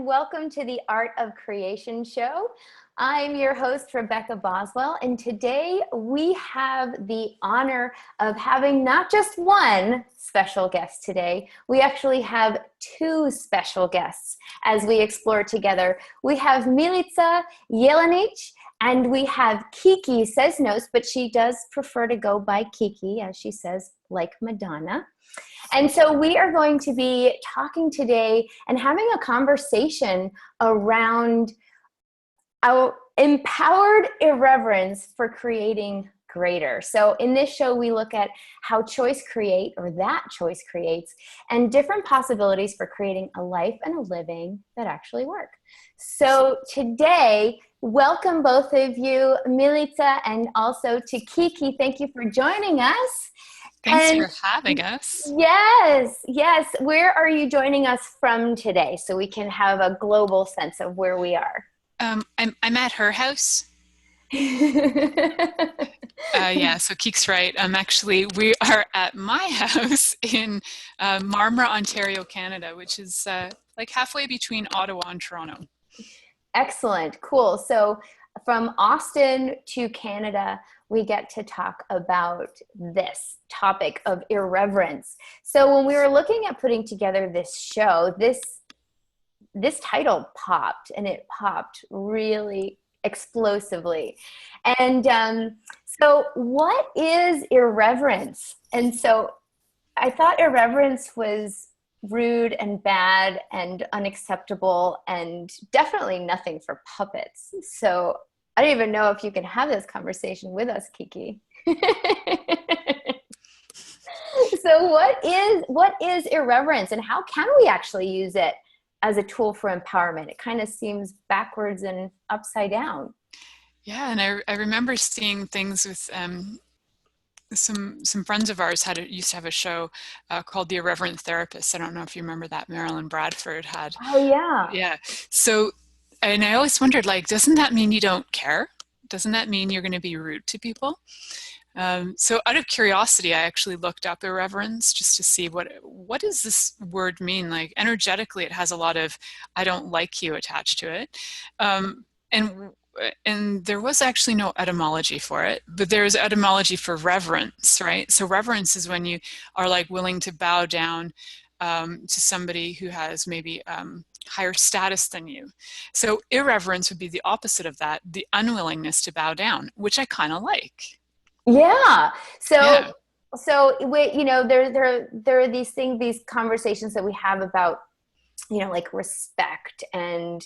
welcome to the Art of Creation show. I'm your host, Rebecca Boswell, and today we have the honor of having not just one special guest today, we actually have two special guests as we explore together. We have Milica Jelenic and we have Kiki Svesnost, but she does prefer to go by Kiki, as she says, like Madonna. And so we are going to be talking today and having a conversation around our empowered irreverence for creating greater. So in this show, we look at how choice creates, and different possibilities for creating a life and a living that actually work. So today, welcome both of you, Milica and also to Kiki. Thank you for joining us. Thanks for having us. Yes. Where are you joining us from today so we can have a global sense of where we are? I'm at her house. So Keek's right. We are at my house in Marmora, Ontario, Canada, which is like halfway between Ottawa and Toronto. Excellent. Cool. So from Austin to Canada, we get to talk about this topic of irreverence. So when we were looking at putting together this show, this title popped, and it popped really explosively. And so what is irreverence? And so I thought irreverence was rude and bad and unacceptable and definitely nothing for puppets. So I don't even know if you can have this conversation with us, Kiki. So what is irreverence, and how can we actually use it as a tool for empowerment? It kind of seems backwards and upside down. Yeah, and I remember seeing things with some friends of ours used to have a show called The Irreverent Therapist. I don't know if you remember that. Marilyn Bradford had. Oh yeah. Yeah. So, and I always wondered, like, doesn't that mean you don't care? Doesn't that mean you're going to be rude to people? So out of curiosity, I actually looked up irreverence just to see what does this word mean? Like energetically, it has a lot of "I don't like you" attached to it, and there was actually no etymology for it, but there's etymology for reverence, right? So reverence is when you are like willing to bow down to somebody who has maybe higher status than you. So irreverence would be the opposite of that, the unwillingness to bow down, which I kind of like. Yeah. So Yeah. There are these conversations that we have about, like respect and,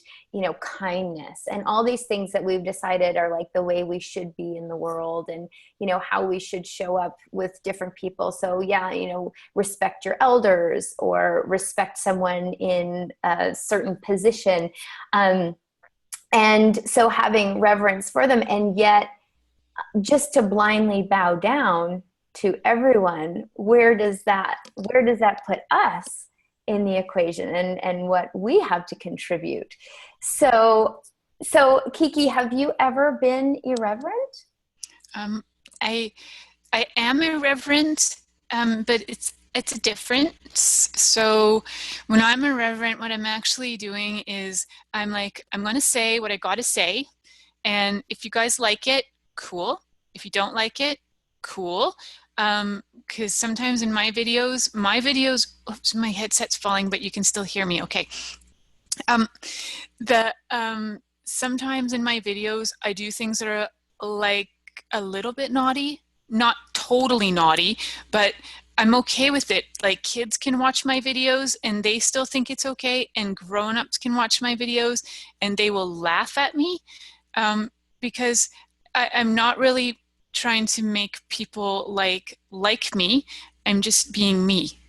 kindness and all these things that we've decided are like the way we should be in the world, and, how we should show up with different people. So yeah, respect your elders or respect someone in a certain position. And so having reverence for them, and yet just to blindly bow down to everyone, where does that put us in the equation, and what we have to contribute? So Kiki, have you ever been irreverent? I am irreverent, but it's a difference. So when I'm irreverent, what I'm actually doing is I'm going to say what I got to say, and if you guys like it, cool. If you don't like it, cool. Because sometimes in my videos, oops, my headset's falling, but you can still hear me. Okay. Sometimes in my videos, I do things that are like a little bit naughty, not totally naughty, but I'm okay with it. Like kids can watch my videos and they still think it's okay, and grown-ups can watch my videos and they will laugh at me because I'm not really trying to make people like me. I'm just being me.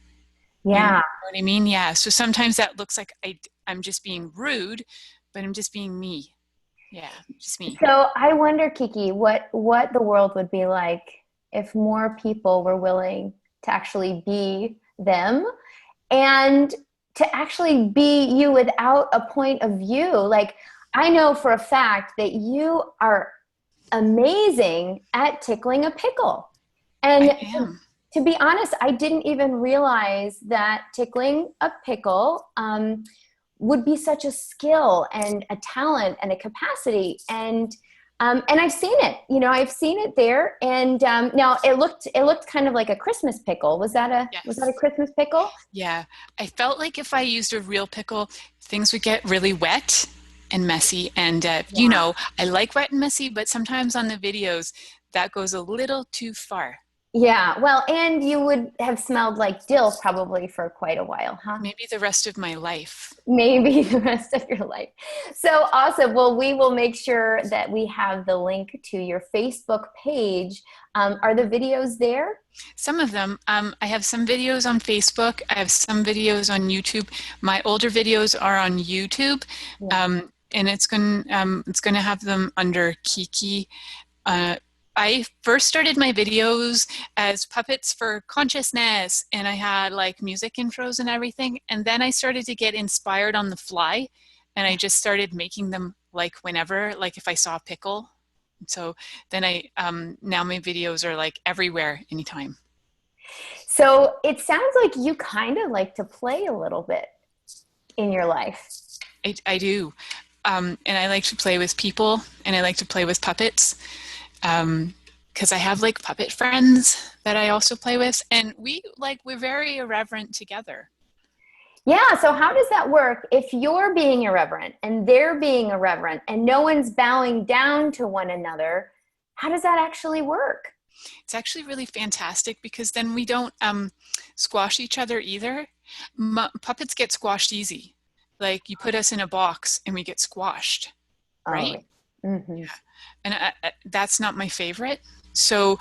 Yeah. You know what I mean? Yeah. So sometimes that looks like I'm just being rude, but I'm just being me. Yeah, just me. So I wonder, Kiki, what the world would be like if more people were willing to actually be them and to actually be you without a point of view. Like, I know for a fact that you are amazing at tickling a pickle. And to be honest, I didn't even realize that tickling a pickle would be such a skill and a talent and a capacity. And I've seen it, I've seen it there. And now it looked kind of like a Christmas pickle. Was that a Christmas pickle? Yeah. I felt like if I used a real pickle, things would get really wet and messy. And, I like wet and messy, but sometimes on the videos that goes a little too far. Yeah. Well, and you would have smelled like dill probably for quite a while, huh? Maybe the rest of my life. Maybe the rest of your life. So awesome. Well, we will make sure that we have the link to your Facebook page. Are the videos there? Some of them. I have some videos on Facebook. I have some videos on YouTube. My older videos are on YouTube, and it's going to have them under Kiki. I first started my videos as puppets for consciousness, and I had like music intros and everything. And then I started to get inspired on the fly, and I just started making them like whenever, like if I saw a pickle. So then now my videos are like everywhere, anytime. So it sounds like you kind of like to play a little bit in your life. I do. And I like to play with people, and I like to play with puppets. Because I have like puppet friends that I also play with, and we're very irreverent together. Yeah. So how does that work if you're being irreverent and they're being irreverent and no one's bowing down to one another? How does that actually work? It's actually really fantastic because then we don't squash each other either. Puppets get squashed easy. Like you put us in a box and we get squashed, right? Oh. Mm-hmm. Yeah. And that's not my favorite. So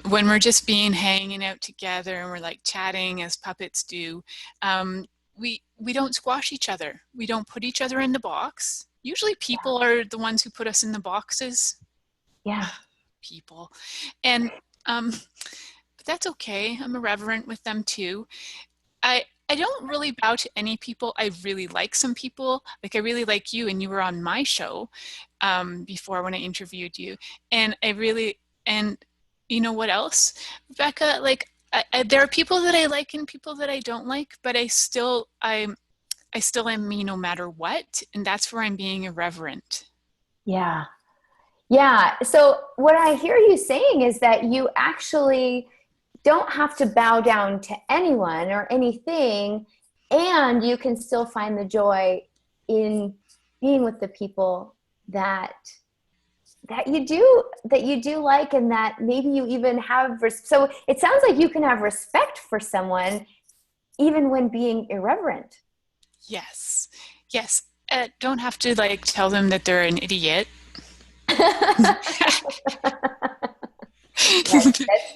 when we're just hanging out together and we're like chatting as puppets do, we don't squash each other. We don't put each other in the box. Usually people are the ones who put us in the boxes. Yeah. People. And but that's okay. I'm irreverent with them too. I don't really bow to any people. I really like some people. Like I really like you, and you were on my show before when I interviewed you. And you know what else, Rebecca? Like there are people that I like and people that I don't like, but I still am me no matter what. And that's where I'm being irreverent. Yeah. Yeah. So what I hear you saying is that you actually don't have to bow down to anyone or anything, and you can still find the joy in being with the people that you do like, and that maybe you even have. So it sounds like you can have respect for someone even when being irreverent. Yes. Don't have to like tell them that they're an idiot.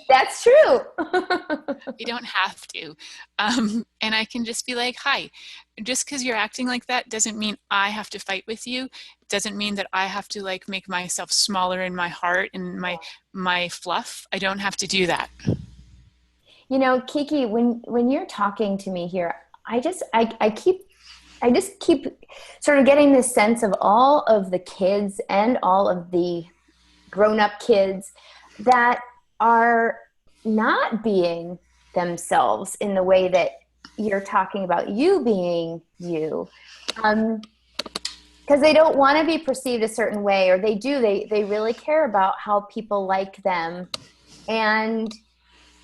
That's true. You don't have to. And I can just be like, hi. Just because you're acting like that doesn't mean I have to fight with you. It doesn't mean that I have to like make myself smaller in my heart and my fluff. I don't have to do that. Kiki, when you're talking to me here, I just keep sort of getting this sense of all of the kids and all of the grown-up kids that are not being themselves in the way that you're talking about you being you, because they don't want to be perceived a certain way, or they really care about how people like them, and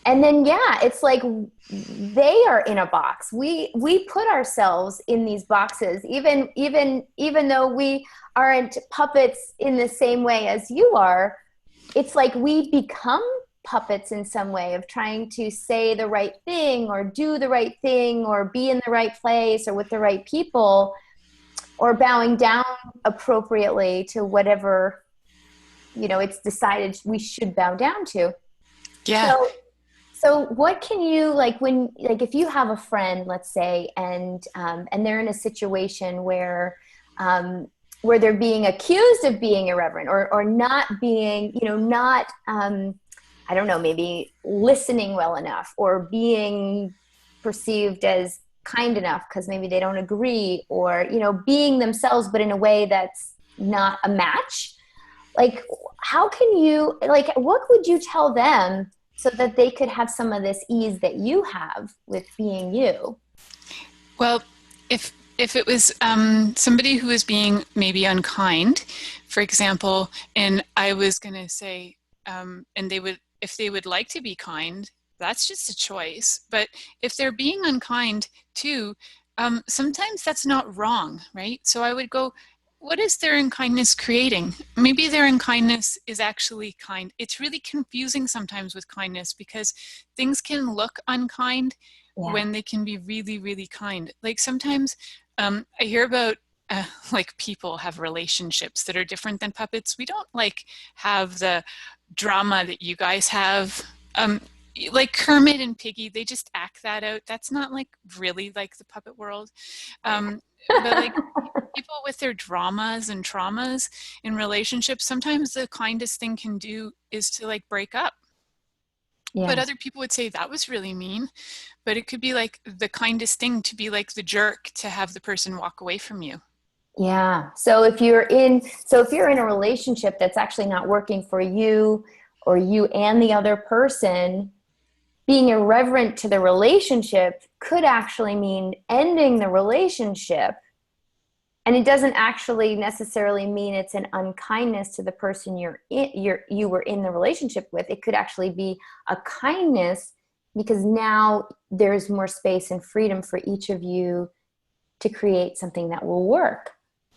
then it's like they are in a box. We put ourselves in these boxes, even though we aren't puppets in the same way as you are. It's like we become puppets in some way of trying to say the right thing or do the right thing or be in the right place or with the right people, or bowing down appropriately to whatever, it's decided we should bow down to. Yeah. So what can you, if you have a friend, let's say, and they're in a situation where they're being accused of being irreverent or not being, I don't know, maybe listening well enough or being perceived as kind enough because maybe they don't agree, or, being themselves, but in a way that's not a match. Like, how can you, what would you tell them so that they could have some of this ease that you have with being you? Well, if if it was somebody who was being maybe unkind, for example, and I was going to say, and they would, if they would like to be kind, that's just a choice. But if they're being unkind too, sometimes that's not wrong, right? So I would go, what is their unkindness creating? Maybe their unkindness is actually kind. It's really confusing sometimes with kindness because things can look unkind when they can be really, really kind. Like sometimes I hear about like people have relationships that are different than puppets. We don't like have the drama that you guys have. Like Kermit and Piggy, they just act that out. That's not like really like the puppet world. But like people with their dramas and traumas in relationships, sometimes the kindest thing can do is to like break up. But other people would say that was really mean. But it could be like the kindest thing to be like the jerk to have the person walk away from you. Yeah. So if you're in a relationship that's actually not working for you or you and the other person, being irreverent to the relationship could actually mean ending the relationship. And it doesn't actually necessarily mean it's an unkindness to the person you were in the relationship with. It could actually be a kindness because now there's more space and freedom for each of you to create something that will work,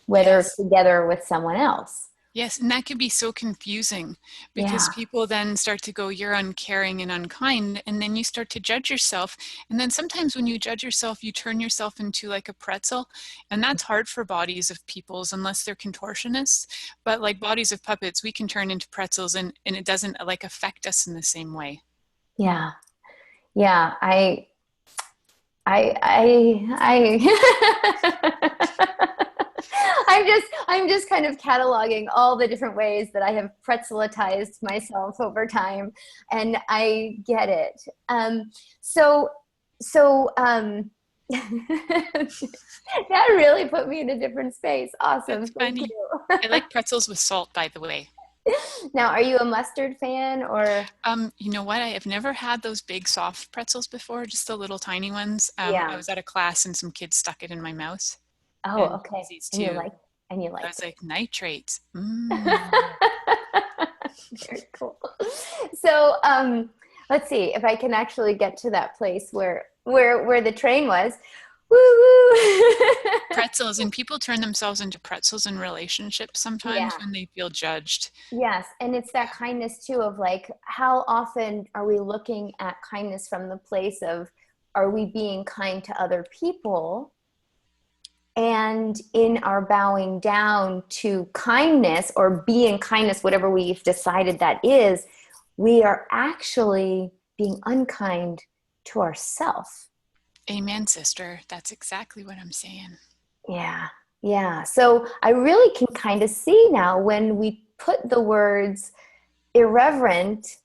whether together or with someone else. Yes, and that can be so confusing because people then start to go, you're uncaring and unkind, and then you start to judge yourself. And then sometimes when you judge yourself, you turn yourself into like a pretzel, and that's hard for bodies of peoples unless they're contortionists. But like bodies of puppets, we can turn into pretzels and it doesn't like affect us in the same way. Yeah. Yeah. I I'm just kind of cataloging all the different ways that I have pretzelized myself over time, and I get it. That really put me in a different space. Awesome. That's Thank funny. you. I like pretzels with salt, by the way. Now, are you a mustard fan or? You know what? I have never had those big soft pretzels before, just the little tiny ones. I Yeah. was at a class and some kids stuck it in my mouth. Oh, And okay. these And you too. I liked was it. like, nitrates. Very cool. So, let's see if I can actually get to that place where the train was. Woo woo. Pretzels, and people turn themselves into pretzels in relationships sometimes Yeah. when they feel judged. Yes, and it's that kindness too of like how often are we looking at kindness from the place of are we being kind to other people? And in our bowing down to kindness or being kindness, whatever we've decided that is, we are actually being unkind to ourselves. Amen, sister. That's exactly what I'm saying. Yeah. Yeah. So I really can kind of see now when we put the words irreverent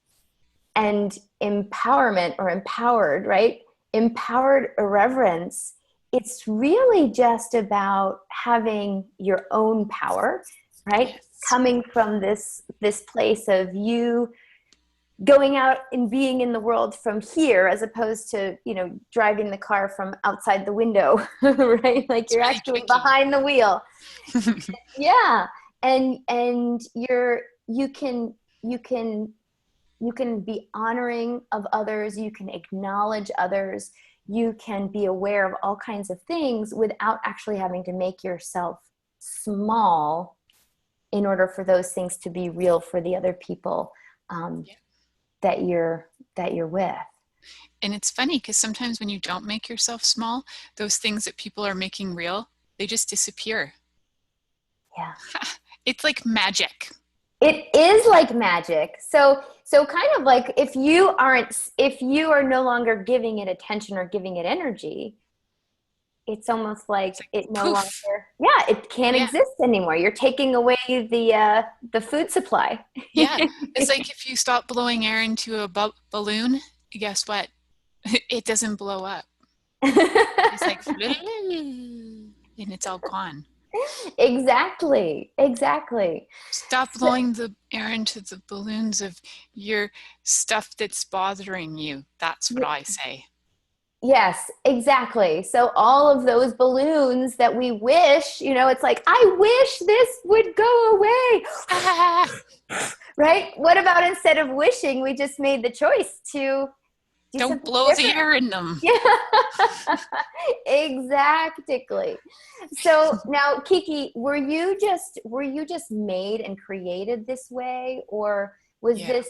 and empowerment or empowered, right? Empowered irreverence. It's really just about having your own power, right? Yes. Coming from this place of you going out and being in the world from here as opposed to, driving the car from outside the window, right? Like It's you're really actually tricky. behind the wheel. Yeah. And you can be honoring of others, you can acknowledge others, you can be aware of all kinds of things without actually having to make yourself small in order for those things to be real for the other people that you're with. And it's funny because sometimes when you don't make yourself small, those things that people are making real, they just disappear. Yeah. It's like magic. It is like magic. So kind of like if you are no longer giving it attention or giving it energy, it's almost like it no Poof. longer, it can't Yeah. exist anymore. You're taking away the food supply. Yeah. It's like if you stop blowing air into a balloon, guess what? It doesn't blow up. It's like, and it's all gone. Exactly. Stop So, blowing the air into the balloons of your stuff that's bothering you. That's what I say. Yes, exactly. So all of those balloons that we wish, it's like, I wish this would go away. Right? What about instead of wishing, we just made the choice to do Don't something blow the different? air in them. Yeah, exactly. So now, Kiki, were you just made and created this way, or Yeah.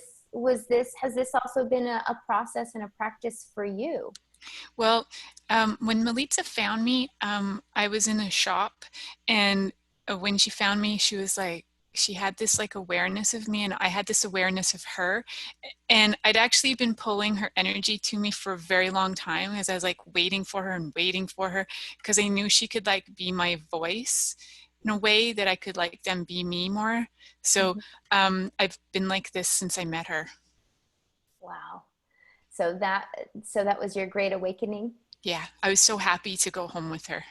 has this also been a process and a practice for you? Well, when Milica found me, I was in a shop, and when she found me, she was like, she had this like awareness of me, and I had this awareness of her. And I'd actually been pulling her energy to me for a very long time as I was like waiting for her and waiting for her, because I knew she could like be my voice in a way that I could like them be me more. So Mhm. I've been like this since I met her. Wow. So that was your great awakening. Yeah, I was so happy to go home with her.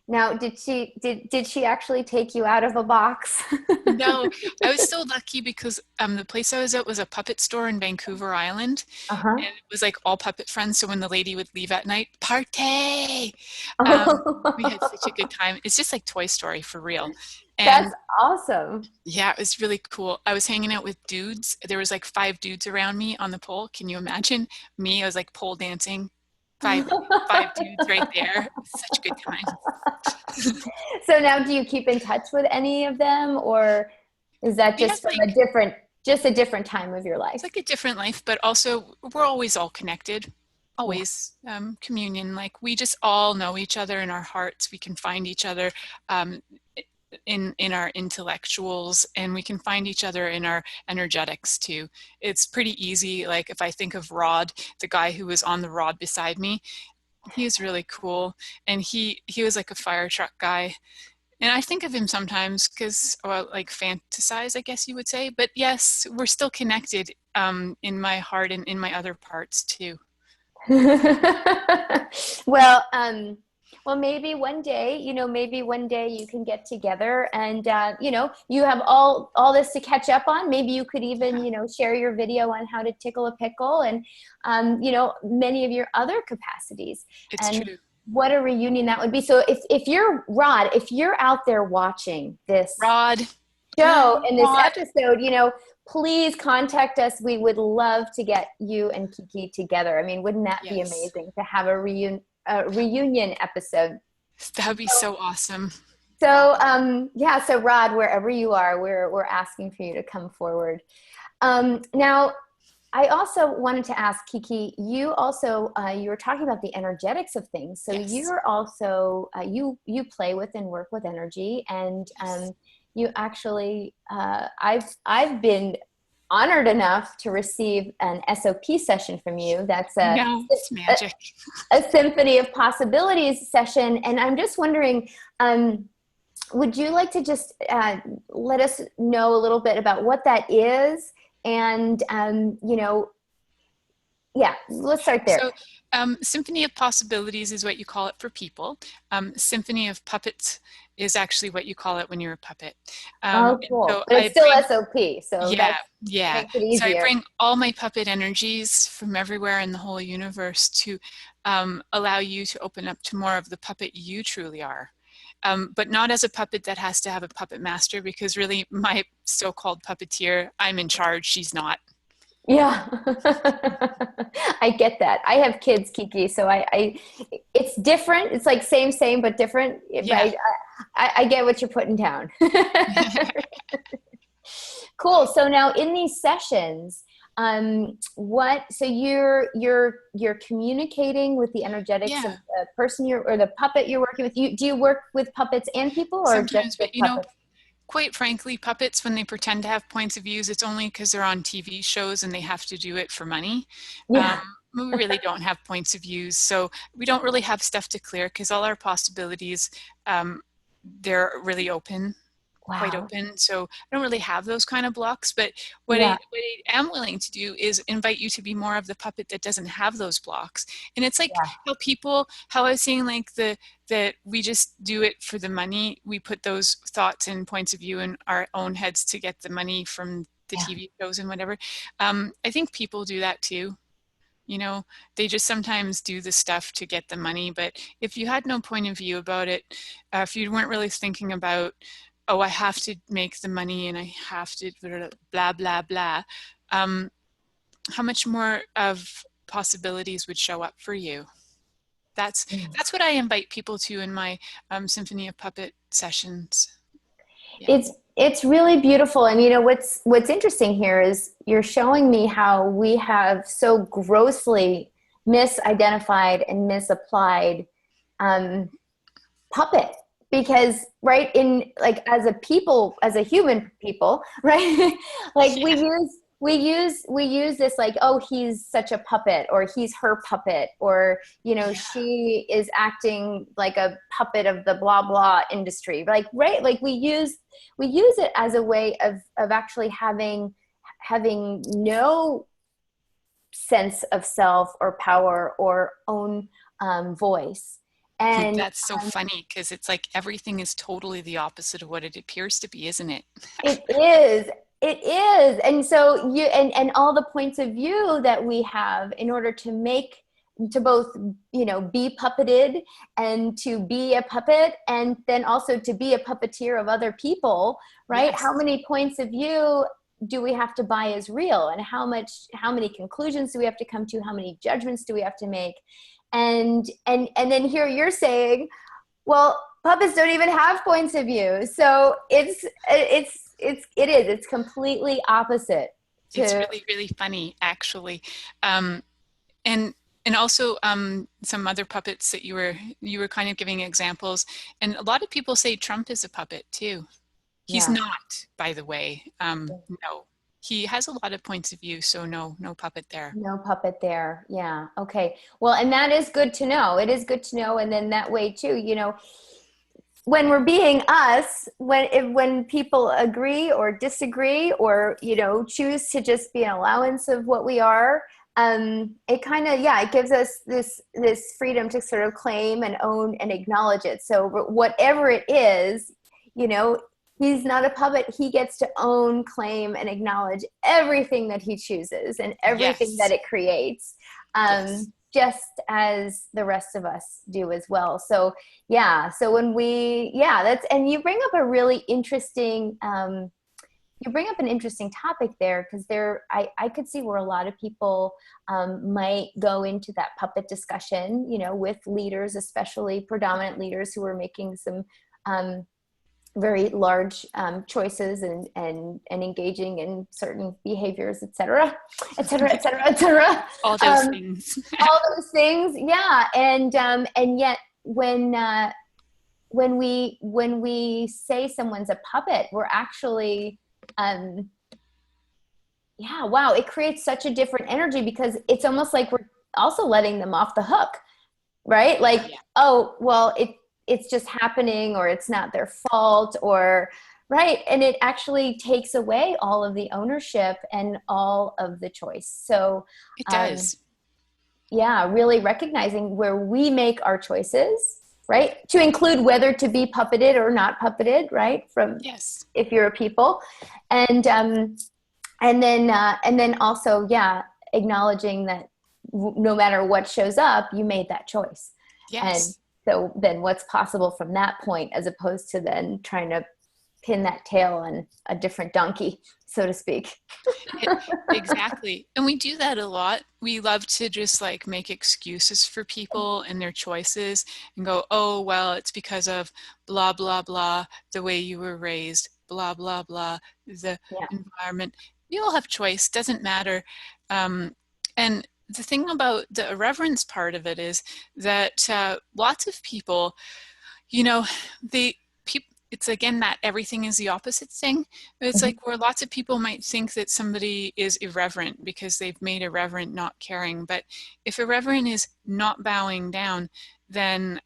Now, did she actually take you out of a box? No, I was so lucky because the place I was at was a puppet store in Vancouver Island, Uh-huh. and it was like all puppet friends. So when the lady would leave at night, party! We had such a good time. It's just like Toy Story for real. That's And awesome. yeah, it was really cool. I was hanging out with dudes. There was like 5 dudes around me on the pole. Can you imagine me? I was like pole dancing. Five dudes right there. Such good time. So now do you keep in touch with any of them, or is that We have just from like a different time of your it's life? like a different life, but also we're always all connected. Yeah. Always communion. Like we just all know each other in our hearts. We can find each other um, in our intellectuals, and we can find each other in our energetics too. It's pretty easy. Like if I think of Rod, the guy who was on the rod beside me, he was really cool, and he was like a fire truck guy. And I think of him sometimes because, well, like fantasize, I guess you would say. But yes, we're still connected in my heart and in my other parts too. Well, well, maybe one day you can get together and you have all this to catch up on. Maybe you could even Yeah, share your video on how to tickle a pickle and many of your other capacities. it's And true. what a reunion that would be. So if you're Rod, if you're out there watching this Rod, show in this Rod. episode, please contact us. We would love to get you and Kiki together. I mean, wouldn't that be Yes, amazing to have a reunion episode? that would be so awesome. So, yeah. So, Rod, wherever you are, we're asking for you to come forward. Now, I also wanted to ask Kiki. You also you were talking about the energetics of things. So Yes, you're also you play with and work with energy, and yes. you actually I've been honored enough to receive an SOP session from you. That's I know, it's a, magic. a Symphony of Possibilities session, and I'm just wondering. Would you like to just let us know a little bit about what that is? And, yeah, let's start there. So, Symphony of Possibilities is what you call it for people. Symphony of Puppets is actually what you call it when you're a puppet. Oh, And cool. so But it's I still bring, SOP, so yeah, that yeah. makes it So I easier. bring all my puppet energies from everywhere in the whole universe to allow you to open up to more of the puppet you truly are. But not as a puppet that has to have a puppet master, because really my so-called puppeteer, I'm in charge, she's not. Yeah. I get that. I have kids, Kiki, so it's different. It's like same, but different. But Yeah. I get what you're putting down. Cool. So now in these sessions, so you're communicating with the energetics of Yeah, the person or the puppet you're working with. Do you work with puppets and people, or just sometimes, with but puppets? quite frankly, puppets, when they pretend to have points of views, it's only because they're on TV shows and they have to do it for money. Um, Yeah. we really don't have points of views, so we don't really have stuff to clear because all our possibilities, um, they're really open, quite Wow. open. So I don't really have those kind of blocks. But Yeah. what I am willing to do is invite you to be more of the puppet that doesn't have those blocks. And it's like Yeah. how I was saying, like that we just do it for the money. We put those thoughts and points of view in our own heads to get the money from the Yeah. TV shows and whatever. I think people do that too. You know, they just sometimes do the stuff to get the money. But if you had no point of view about it, if you weren't really thinking about, oh, I have to make the money and I have to blah, blah, blah, how much more of possibilities would show up for you? That's what I invite people to in my Symphony of Puppet sessions. Yeah. It's really beautiful. And you know what's interesting here is you're showing me how we have so grossly misidentified and misapplied puppet, because right, in like as a people, as a human people, right, like Yeah. we use this like, oh, he's such a puppet, or he's her puppet, or you know, Yeah. she is acting like a puppet of the blah blah industry, like, right, like we use it as a way of actually having no sense of self or power or own voice. And That's so funny, because it's like everything is totally the opposite of what it appears to be, isn't it? it is. And so you, and all the points of view that we have in order to make, to both, you know, be puppeted and to be a puppet, and then also to be a puppeteer of other people, right? Yes. How many points of view do we have to buy as real? And how many conclusions do we have to come to? How many judgments do we have to make? And then here you're saying, well, puppets don't even have points of view. So it's completely opposite to, It's really, really funny, actually. And also some other puppets that you were kind of giving examples. And a lot of people say Trump is a puppet too. He's yeah. not, by the way. No, he has a lot of points of view, so no puppet there. No puppet there. Yeah. Okay. Well, and that is good to know. It is good to know. And then that way too, you know, when we're being us, when people agree or disagree, or, you know, choose to just be an allowance of what we are, it kind of, yeah, it gives us this freedom to sort of claim and own and acknowledge it. So whatever it is, you know, he's not a puppet. He gets to own, claim, and acknowledge everything that he chooses and everything Yes. that it creates, Yes. just as the rest of us do as well. So yeah, so when we, yeah, that's, and you bring up a really interesting, you bring up an interesting topic there, because I could see where a lot of people might go into that puppet discussion, you know, with leaders, especially predominant leaders who are making some very large choices and engaging in certain behaviors, et cetera, et cetera, et cetera, et cetera. All those things. All those things, yeah. And yet when we say someone's a puppet, we're actually, yeah, wow, it creates such a different energy, because it's almost like we're also letting them off the hook, right? Like, Yeah. oh, well, it's just happening, or it's not their fault, or right. And it actually takes away all of the ownership and all of the choice. So It does. yeah, really recognizing where we make our choices, right? To include whether to be puppeted or not puppeted, right? From, Yes. if you're a people, and then also, yeah, acknowledging that no matter what shows up, you made that choice. And Yes. so then what's possible from that point, as opposed to then trying to pin that tail on a different donkey, so to speak. Exactly. And we do that a lot. We love to just like make excuses for people and their choices and go, oh, well, it's because of blah, blah, blah, the way you were raised, blah, blah, blah, the Yeah. environment. We all have choice, doesn't matter. And the thing about the irreverence part of it is that lots of people, you know, it's again that everything is the opposite thing. It's Mhm. like where lots of people might think that somebody is irreverent because they've made irreverent not caring. But if irreverent is not bowing down, then,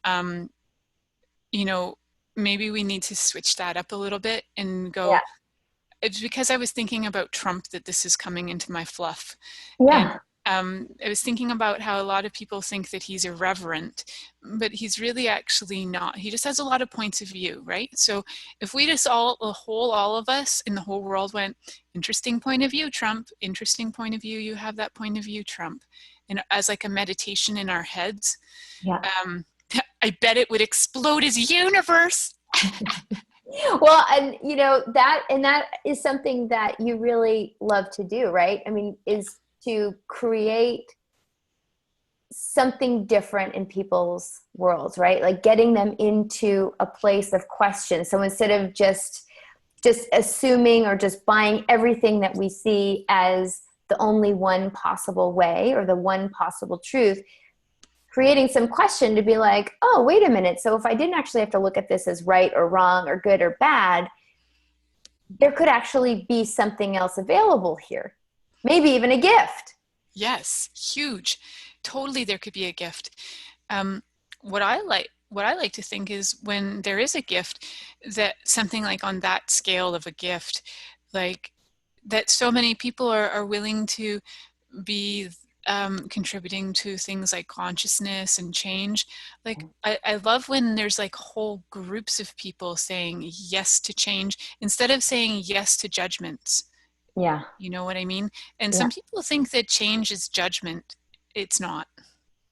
you know, maybe we need to switch that up a little bit and go, Yeah. it's because I was thinking about Trump that this is coming into my fluff. And Yeah. I was thinking about how a lot of people think that he's irreverent, but he's really actually not. He just has a lot of points of view, right? So if we just all of us in the whole world went, interesting point of view, Trump, interesting point of view, you have that point of view, Trump. as like a meditation in our heads, Yeah. I bet it would explode as universe. Well, and that is something that you really love to do, right? I mean, is to create something different in people's worlds, right? Like getting them into a place of question. So instead of just assuming or just buying everything that we see as the only one possible way or the one possible truth, creating some question to be like, oh, wait a minute. So if I didn't actually have to look at this as right or wrong or good or bad, there could actually be something else available here. Maybe even a gift. Yes, huge. Totally, there could be a gift. What I like to think is when there is a gift, that something like on that scale of a gift, like that so many people are willing to be contributing to things like consciousness and change. Like I love when there's like whole groups of people saying yes to change instead of saying yes to judgments. Yeah. You know what I mean? And Yeah. some people think that change is judgment. It's not.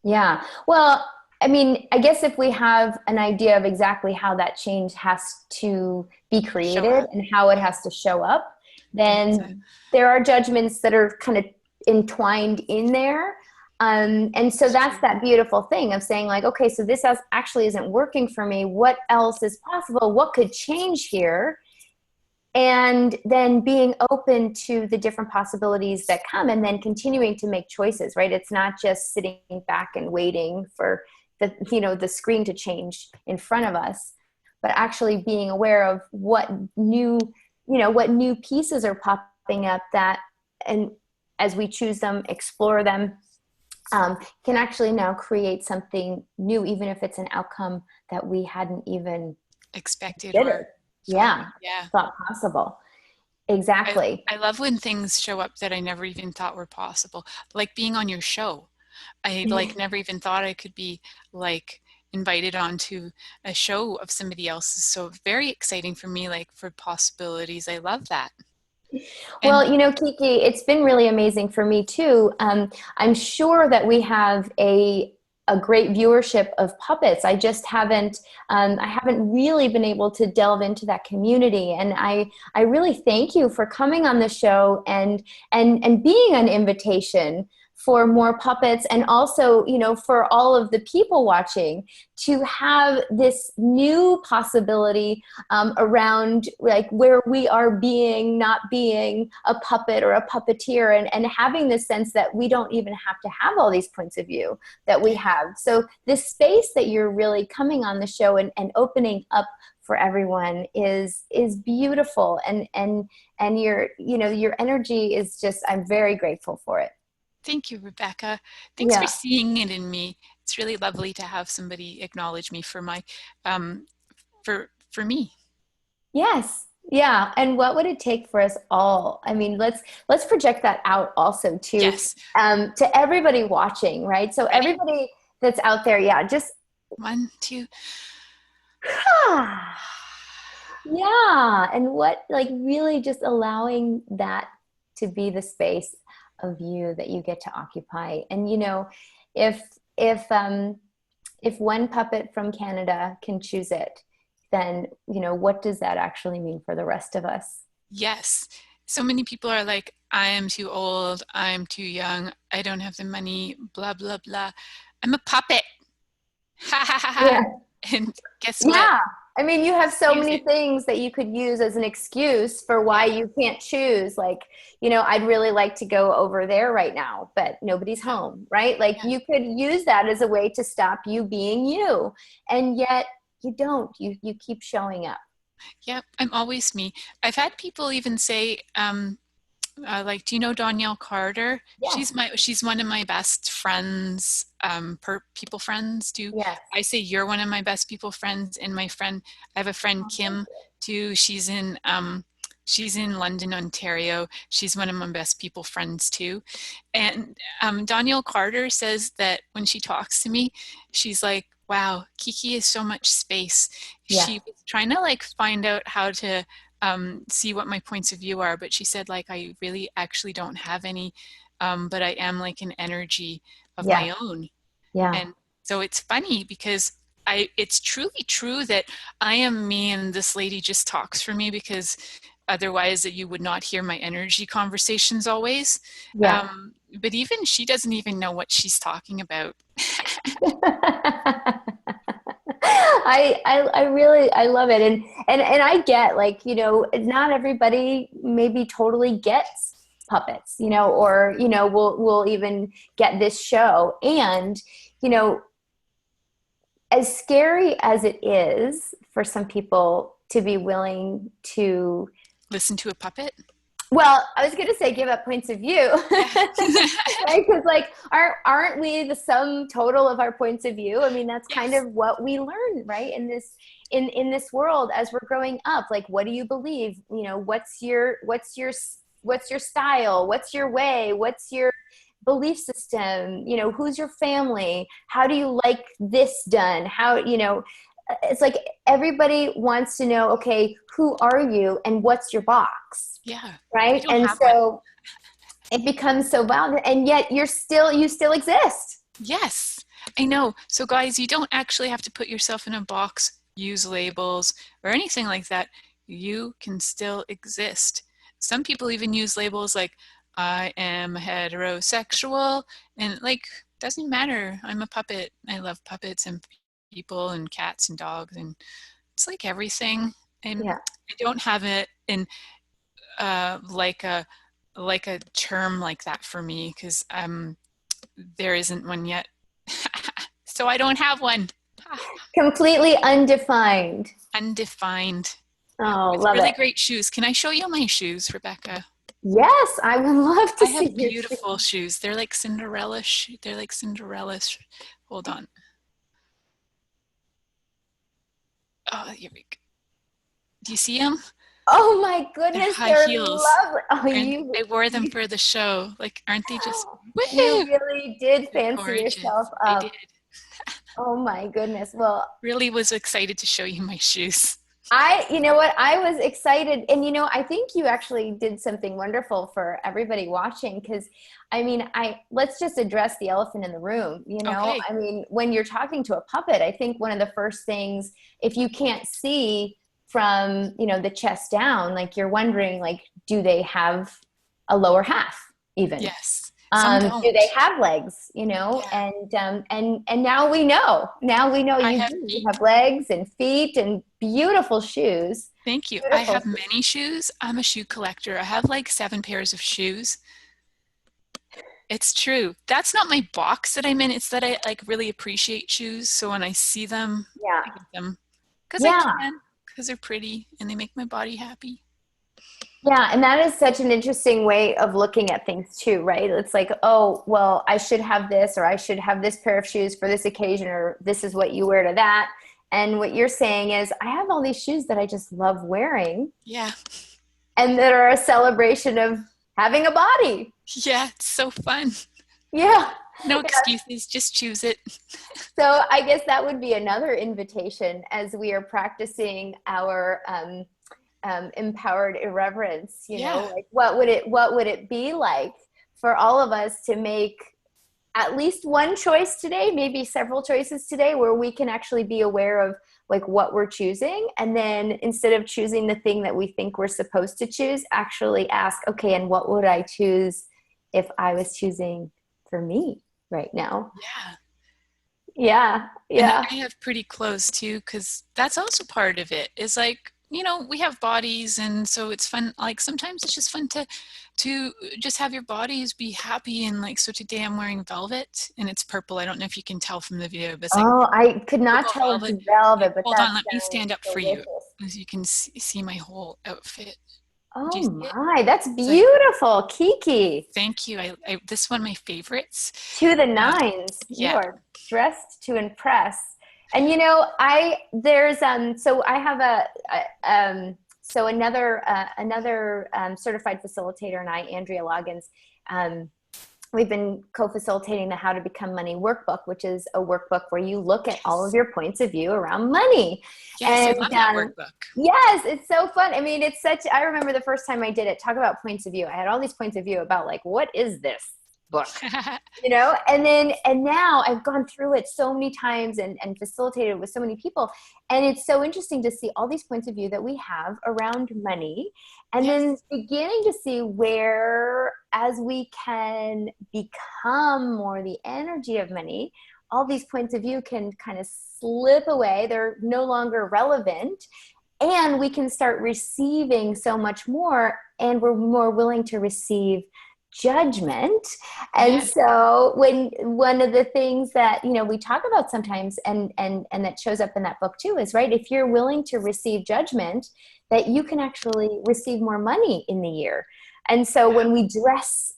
Yeah. Well, I mean, I guess if we have an idea of exactly how that change has to be Show created up. and how it has to show up, That's it. then there are judgments that are kind of entwined in there. And so that's that beautiful thing of saying like, okay, so this actually isn't working for me. What else is possible? What could change here? And then being open to the different possibilities that come and then continuing to make choices, right? It's not just sitting back and waiting for the screen to change in front of us, but actually being aware of what new pieces are popping up that, and as we choose them, explore them, can actually now create something new, even if it's an outcome that we hadn't even Expected considered. or Yeah, yeah. thought possible. Exactly. I love when things show up that I never even thought were possible. Like being on your show. I like never even thought I could be like invited onto a show of somebody else's. So very exciting for me, like for possibilities. I love that. And Well, Kiki, it's been really amazing for me too. I'm sure that we have a great viewership of puppets. I haven't really been able to delve into that community. And I really thank you for coming on the show and being an invitation for more puppets, and also, for all of the people watching to have this new possibility around like where we are not being a puppet or a puppeteer, and having this sense that we don't even have to have all these points of view that we have. So this space that you're really coming on the show and opening up for everyone is beautiful, and your energy is just, I'm very grateful for it. thank you, Rebecca. Thanks for Yeah. seeing it in me. It's really lovely to have somebody acknowledge me for my for me. Yes. Yeah. And what would it take for us all? I mean, let's project that out also Yes. to everybody watching, right? So Ready? everybody that's out there, yeah, just 1, 2. yeah. And what, like, really just allowing that to be the space of you that you get to occupy. And if if um if one puppet from Canada can choose it, then what does that actually mean for the rest of us? Yes. So many people are like, I am too old, I'm too young, I don't have the money, blah, blah, blah. I'm a puppet. Ha ha ha ha. Yeah. And guess what? Yeah. I mean, you have so Use many it. things that you could use as an excuse for why Yeah. you can't choose. Like, I'd really like to go over there right now, but nobody's home, right? Like, Yeah. you could use that as a way to stop you being you. And yet you don't. You keep showing up. Yep. I'm always me. I've had people even say, like, do you know Danielle Carter? Yes. She's one of my best friends, people friends too. Yes. I say you're one of my best people friends, and I have a friend Oh, thank Kim too. She's in London, Ontario. She's one of my best people friends too. And Danielle Carter says that when she talks to me, she's like, wow, Kiki is so much space. you. Yeah. She was trying to like find out how to see what my points of view are, but she said like I really actually don't have any, but I am like an energy of Yeah. my own. Yeah. And so it's funny because it's truly true that I am me and this lady just talks for me, because otherwise you would not hear my energy conversations always. Yeah. But even she doesn't even know what she's talking about. I really I love it, and I get, like, not everybody maybe totally gets puppets, or will even get this show. And as scary as it is for some people to be willing to Listen to a puppet. well, I was going to say give up points of view, right? Because, like, aren't we the sum total of our points of view? I mean, that's kind of what we learn, right? In this world as we're growing up. Like, what do you believe? What's your style? What's your way? What's your belief system? Who's your family? How do you like this done? It's like everybody wants to know, okay, who are you and what's your box? Yeah. Right. And so it becomes so violent, and yet you still exist. Yes, I know. So guys, you don't actually have to put yourself in a box, use labels or anything like that. You can still exist. Some people even use labels like I am heterosexual, and like, doesn't matter. I'm a puppet. I love puppets and people and cats and dogs, and it's like everything. And I don't have it in like a term like that for me, because there isn't one yet. So I don't have one. Completely undefined. Undefined. Oh, With love really it. Great shoes. Can I show you my shoes, Rebecca? Yes, I would love to see. I have beautiful shoes. They're like Cinderella. They're like Cinderella. Hold on. Oh, here we go. Do you see them? Oh my goodness, they're high heels. Lovely. I wore them for the show. Like, aren't they just? Woo-hoo! You really did fancy gorgeous. yourself up. I did. Oh my goodness. Well, really was excited to show you my shoes. You know what? I was excited. And, I think you actually did something wonderful for everybody watching. Because, let's just address the elephant in the room. Okay. I mean, when you're talking to a puppet, I think one of the first things, if you can't see from, the chest down, like, you're wondering, like, do they have a lower half even? Yes. Do they have legs? Yeah. And now we know. Now we know you do. You have legs and feet and beautiful shoes. Thank you. Beautiful I have shoes. many shoes. I'm a shoe collector. I have like 7 pairs of shoes. It's true. That's not my box that I'm in. It's that I like really appreciate shoes. So when I see them, I get them because I can, because they're pretty and they make my body happy. Yeah, and that is such an interesting way of looking at things too, right? It's like, oh, well, I should have this, or I should have this pair of shoes for this occasion, or this is what you wear to that. And what you're saying is, I have all these shoes that I just love wearing. Yeah. And that are a celebration of having a body. Yeah, it's so fun. Yeah. No excuses, just choose it. So I guess that would be another invitation as we are practicing our empowered irreverence, like what would it be like for all of us to make at least one choice today, maybe several choices today, where we can actually be aware of like what we're choosing, and then instead of choosing the thing that we think we're supposed to choose, actually ask, okay, and what would I choose if I was choosing for me right now? Yeah. And I have pretty clothes too, because that's also part of it, is like, we have bodies, and so it's fun. Like, sometimes it's just fun to just have your bodies be happy. And like, so today I'm wearing velvet, and it's purple. I don't know if you can tell from the video, but it's like, I could not tell it was velvet, but hold on, let me stand up for you, as you can see my whole outfit. Oh my, that's beautiful, Kiki. Thank you. I this is one of my favorites. To the nines. You are dressed to impress. And so I have another certified facilitator and I, Andrea Loggins, we've been co-facilitating the How to Become Money workbook, which is a workbook where you look at all of your points of view around money. Yes, I love that workbook. Yes, it's so fun. I mean, I remember the first time I did it, talk about points of view. I had all these points of view about like, what is this? book, and now I've gone through it so many times and facilitated with so many people. And it's so interesting to see all these points of view that we have around money, and then beginning to see where, as we can become more the energy of money, all these points of view can kind of slip away. They're no longer relevant, and we can start receiving so much more, and we're more willing to receive judgment. And so when one of the things that we talk about sometimes, and that shows up in that book too, is right, if you're willing to receive judgment, that you can actually receive more money in the year. And so when we dress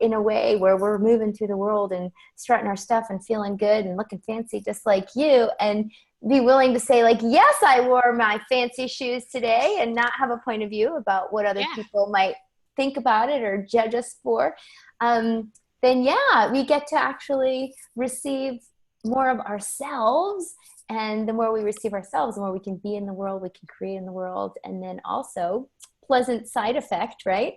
in a way where we're moving through the world and strutting our stuff and feeling good and looking fancy just like you, and be willing to say, like, yes, I wore my fancy shoes today, and not have a point of view about what other people might think about it or judge us for, then we get to actually receive more of ourselves. And the more we receive ourselves, the more we can be in the world, we can create in the world. And then also, pleasant side effect, right?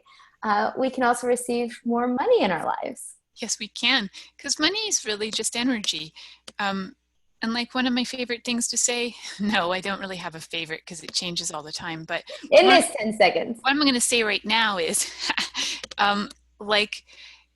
We can also receive more money in our lives. Yes, we can, because money is really just energy. And like one of my favorite things to say, no, I don't really have a favorite because it changes all the time. But in this 10 seconds, what I'm going to say right now is, like,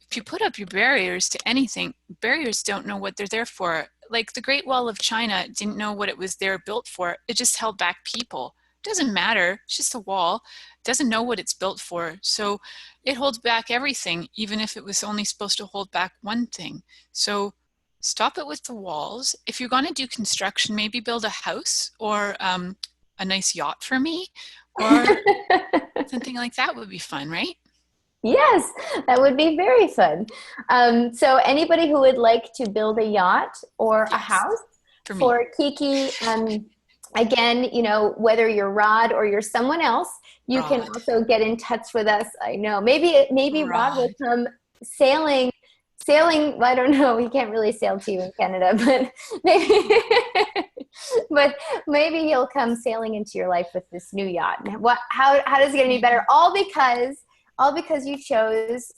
if you put up your barriers to anything, barriers don't know what they're there for. Like the Great Wall of China didn't know what it was there built for. It just held back people. It doesn't matter. It's just a wall. It doesn't know what it's built for. So it holds back everything, even if it was only supposed to hold back one thing. So stop it with the walls. If you're going to do construction, maybe build a house or a nice yacht for me, or something like that would be fun, right? Yes, that would be very fun. So anybody who would like to build a yacht or a house for Kiki, again, whether you're Rod or you're someone else, you can also get in touch with us. I know maybe Rod will come sailing. I don't know. He can't really sail to you in Canada, but maybe he'll come sailing into your life with this new yacht. How does it get any better? All because you chose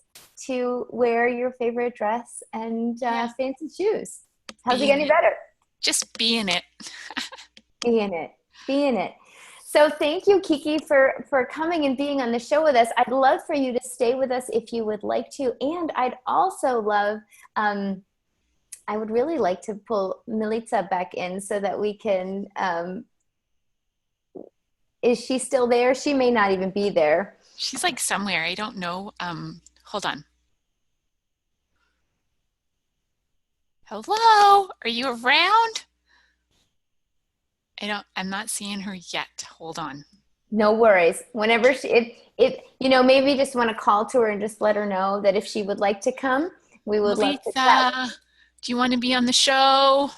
to wear your favorite dress and fancy shoes. How's it get any better? Just be in it. Be in it. So thank you, Kiki, for coming and being on the show with us. I'd love for you to stay with us if you would like to. And I'd also love, I would really like to pull Milica back in so that we can, is she still there? She may not even be there. She's like somewhere. I don't know. Hold on. Hello? Are you around? I'm not seeing her yet. Hold on. No worries. Whenever maybe just want to call to her and just let her know that if she would like to come, we would love to chat. Do you want to be on the show?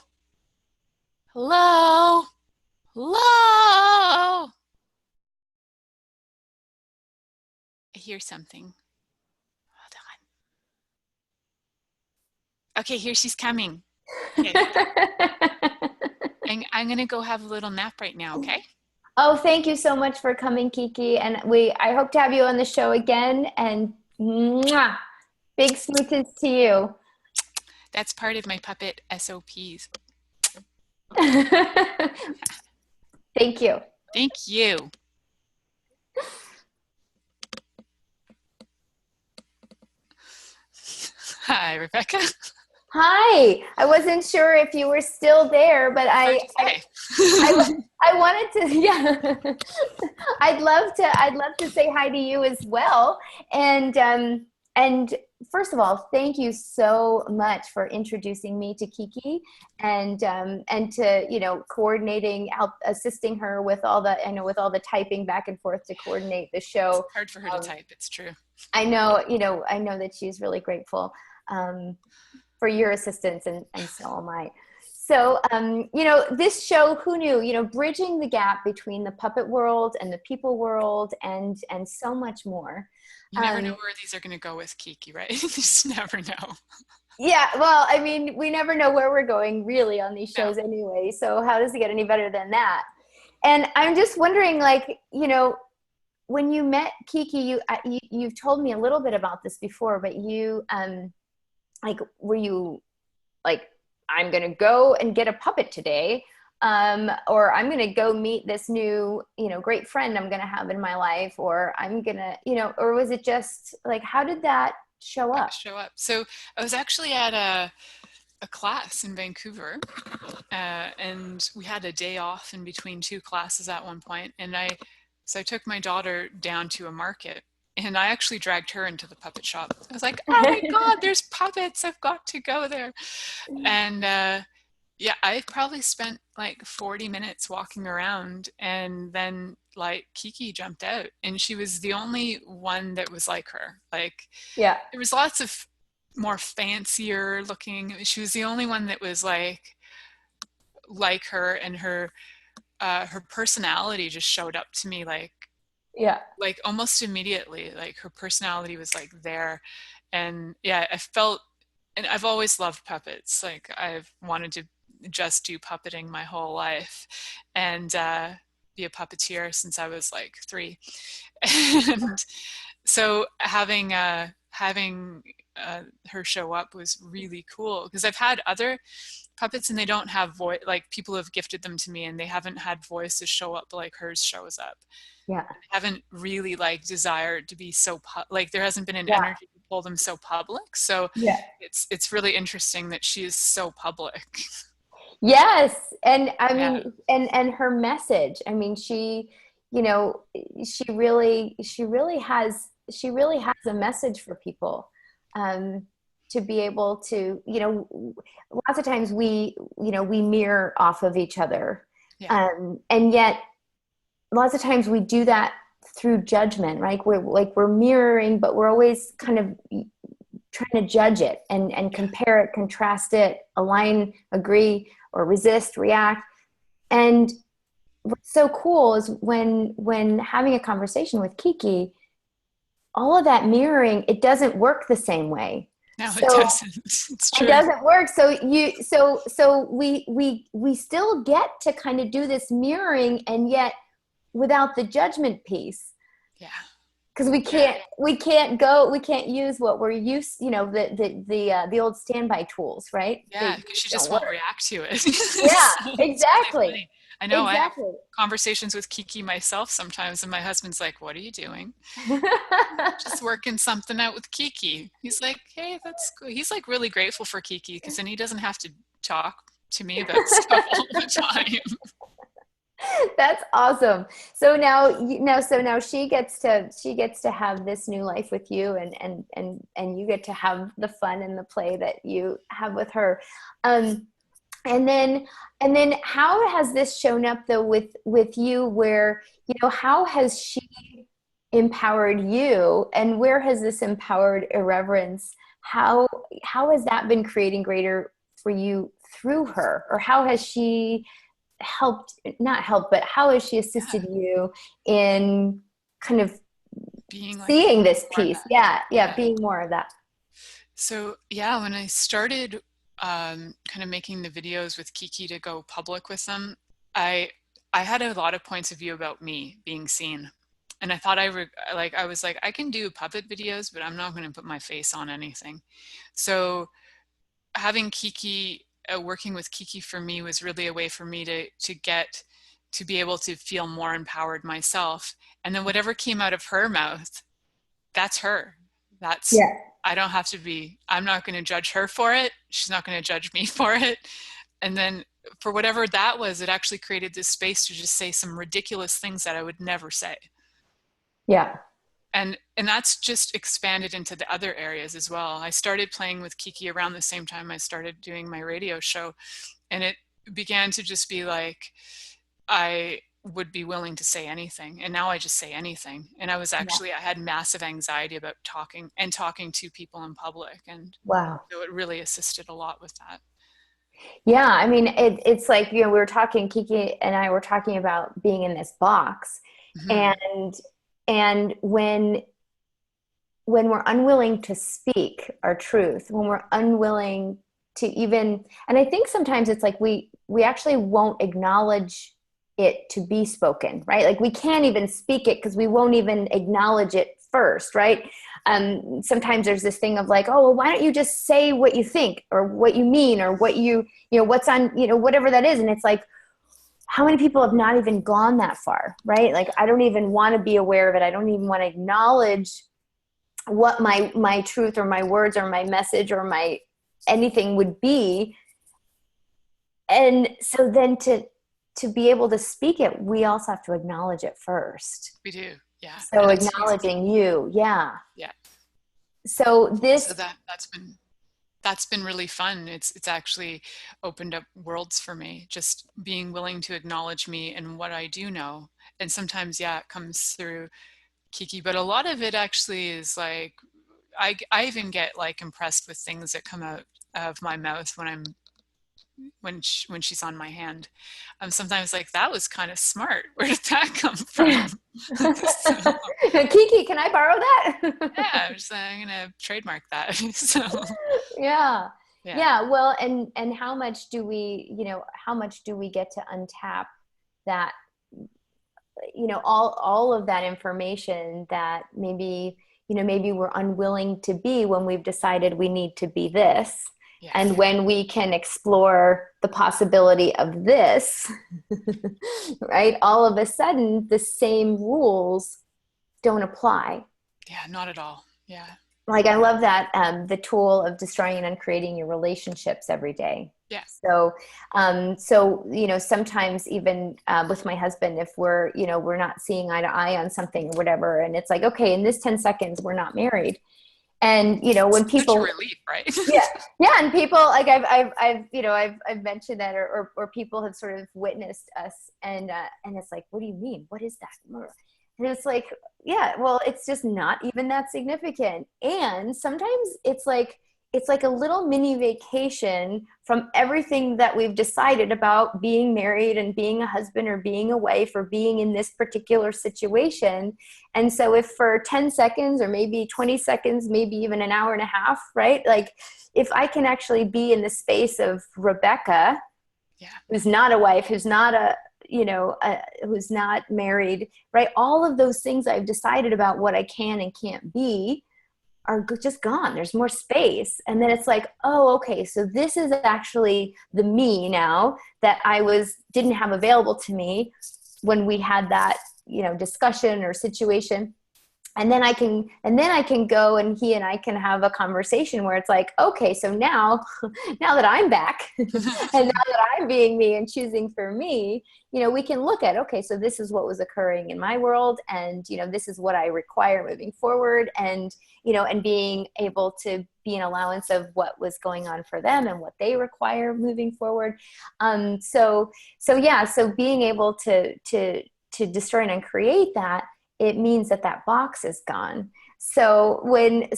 Hello? Hello? I hear something. Hold on. Okay, here she's coming. Okay. I'm going to go have a little nap right now, okay? Oh, thank you so much for coming, Kiki. And I hope to have you on the show again. And mwah, big smooches to you. That's part of my puppet SOPs. Thank you. Thank you. Hi, Rebecca. Hi. I wasn't sure if you were still there, but I wanted to. Yeah, I'd love to say hi to you as well. And first of all, thank you so much for introducing me to Kiki and to coordinating, assisting her with all the typing back and forth to coordinate the show. It's hard for her to type. It's true. I know that she's really grateful for your assistance, and so am I. So, this show, who knew, bridging the gap between the puppet world and the people world and so much more. You never know where these are going to go with Kiki, right? You just never know. Yeah, well, I mean, we never know where we're going really on these shows anyway. So how does it get any better than that? And I'm just wondering, when you met Kiki, you've told me a little bit about this before, but you, like, were you like, I'm going to go and get a puppet today? Or I'm going to go meet this new, great friend I'm going to have in my life, or I'm going to, or was it just like, how did that show up? So I was actually at a class in Vancouver, and we had a day off in between two classes at one point, and I took my daughter down to a market, and I actually dragged her into the puppet shop. I was like, oh my God, there's puppets, I've got to go there. And yeah, I probably spent like 40 minutes walking around, and then like Kiki jumped out, and she was the only one that was like her. Like, yeah, there was lots of more fancier looking. She was the only one that was like her, and her personality just showed up to me like almost immediately. Like, her personality was like there. And yeah, I felt, and I've always loved puppets. Like, I've wanted to just do puppeting my whole life, and be a puppeteer since I was like 3. And so having her show up was really cool, because I've had other puppets and they don't have voice. Like, people have gifted them to me and they haven't had voices show up like hers shows up. Yeah, I haven't really like desired to be so like, there hasn't been an energy to pull them so public. So yeah, it's really interesting that she is so public. yes. And I mean, and her message, I mean, she really has a message for people, to be able to, lots of times we mirror off of each other. And yet lots of times we do that through judgment, right? We're mirroring, but we're always kind of trying to judge it and compare it, contrast it, align, agree, or resist, react. And what's so cool is when having a conversation with Kiki, all of that mirroring, it doesn't work the same way. No, it doesn't. It's true. It doesn't work. So we still get to kind of do this mirroring, and yet without the judgment piece. Yeah. Because we can't use what we're used, the old standby tools, right? Yeah, because you just won't react to it. Yeah, exactly. I know. Exactly. I have conversations with Kiki myself sometimes, and my husband's like, "What are you doing?" Just working something out with Kiki. He's like, "Hey, that's good." He's like really grateful for Kiki, because then he doesn't have to talk to me about stuff all the time. That's awesome. So now she gets to have this new life with you, and you get to have the fun and the play that you have with her. And then how has this shown up though with you, where, how has she empowered you, and where has this empowered Irreverence? How has that been creating greater for you through her? Or how has she but how has she assisted you in kind of being like seeing this piece? Being more of that. So yeah, when I started kind of making the videos with Kiki to go public with them, I had a lot of points of view about me being seen. And I thought I was like, I can do puppet videos, but I'm not going to put my face on anything. So having Kiki, working with Kiki for me was really a way for me to be able to feel more empowered myself. And then whatever came out of her mouth, that's her. I don't have to be, I'm not going to judge her for it. She's not going to judge me for it. And then for whatever that was, it actually created this space to just say some ridiculous things that I would never say. Yeah. And that's just expanded into the other areas as well. I started playing with Kiki around the same time I started doing my radio show. And it began to just be like, I would be willing to say anything. And now I just say anything. And I had massive anxiety about talking to people in public. And wow. So it really assisted a lot with that. Yeah. I mean, it's like, we were talking, Kiki and I were talking about being in this box. Mm-hmm. And when we're unwilling to speak our truth, when we're unwilling to even, and I think sometimes it's like we actually won't acknowledge it to be spoken, right? Like we can't even speak it because we won't even acknowledge it first, right? Sometimes there's this thing of like, oh, well, why don't you just say what you think or what you mean or what what's on, whatever that is. And it's like, how many people have not even gone that far, right? Like, I don't even want to be aware of it. I don't even want to acknowledge what my truth or my words or my message or my anything would be. And so then to be able to speak it, we also have to acknowledge it first. We do. Yeah. So acknowledging you. Yeah. Yeah. So that's been really fun. It's actually opened up worlds for me, just being willing to acknowledge me and what I do know. And sometimes, it comes through Kiki, but a lot of it actually is like, I even get like impressed with things that come out of my mouth when she's on my hand. I'm sometimes like, that was kind of smart. Where did that come from? So, Kiki, can I borrow that? I'm gonna trademark that. So yeah. Well, and how much do we get to untap that, all of that information that maybe we're unwilling to be when we've decided we need to be this. Yeah. And when we can explore the possibility of this, right? All of a sudden, the same rules don't apply. Yeah, not at all. Yeah. Like, I love that, the tool of destroying and uncreating your relationships every day. Yeah. So, sometimes even with my husband, if we're not seeing eye to eye on something or whatever, and it's like, okay, in this 10 seconds, we're not married. And, when people, such a relief, right? yeah. And people like, I've mentioned that, or people have sort of witnessed us and it's like, what do you mean? What is that? And it's like, yeah, well, it's just not even that significant. And sometimes it's like a little mini vacation from everything that we've decided about being married and being a husband or being a wife or being in this particular situation. And so if for 10 seconds or maybe 20 seconds, maybe even an hour and a half, right? Like, if I can actually be in the space of Rebecca, who's not a wife, who's not who's not married, right? All of those things I've decided about what I can and can't be are just gone. There's more space. And then it's like, oh, okay, so this is actually the me now that didn't have available to me when we had that, discussion or situation. And then I can go and he and I can have a conversation where it's like, okay, so now that I'm back and now that I'm being me and choosing for me, we can look at, okay, so this is what was occurring in my world. And, this is what I require moving forward. And, and being able to be an allowance of what was going on for them and what they require moving forward. So being able to destroy and uncreate that, it means that box is gone. So when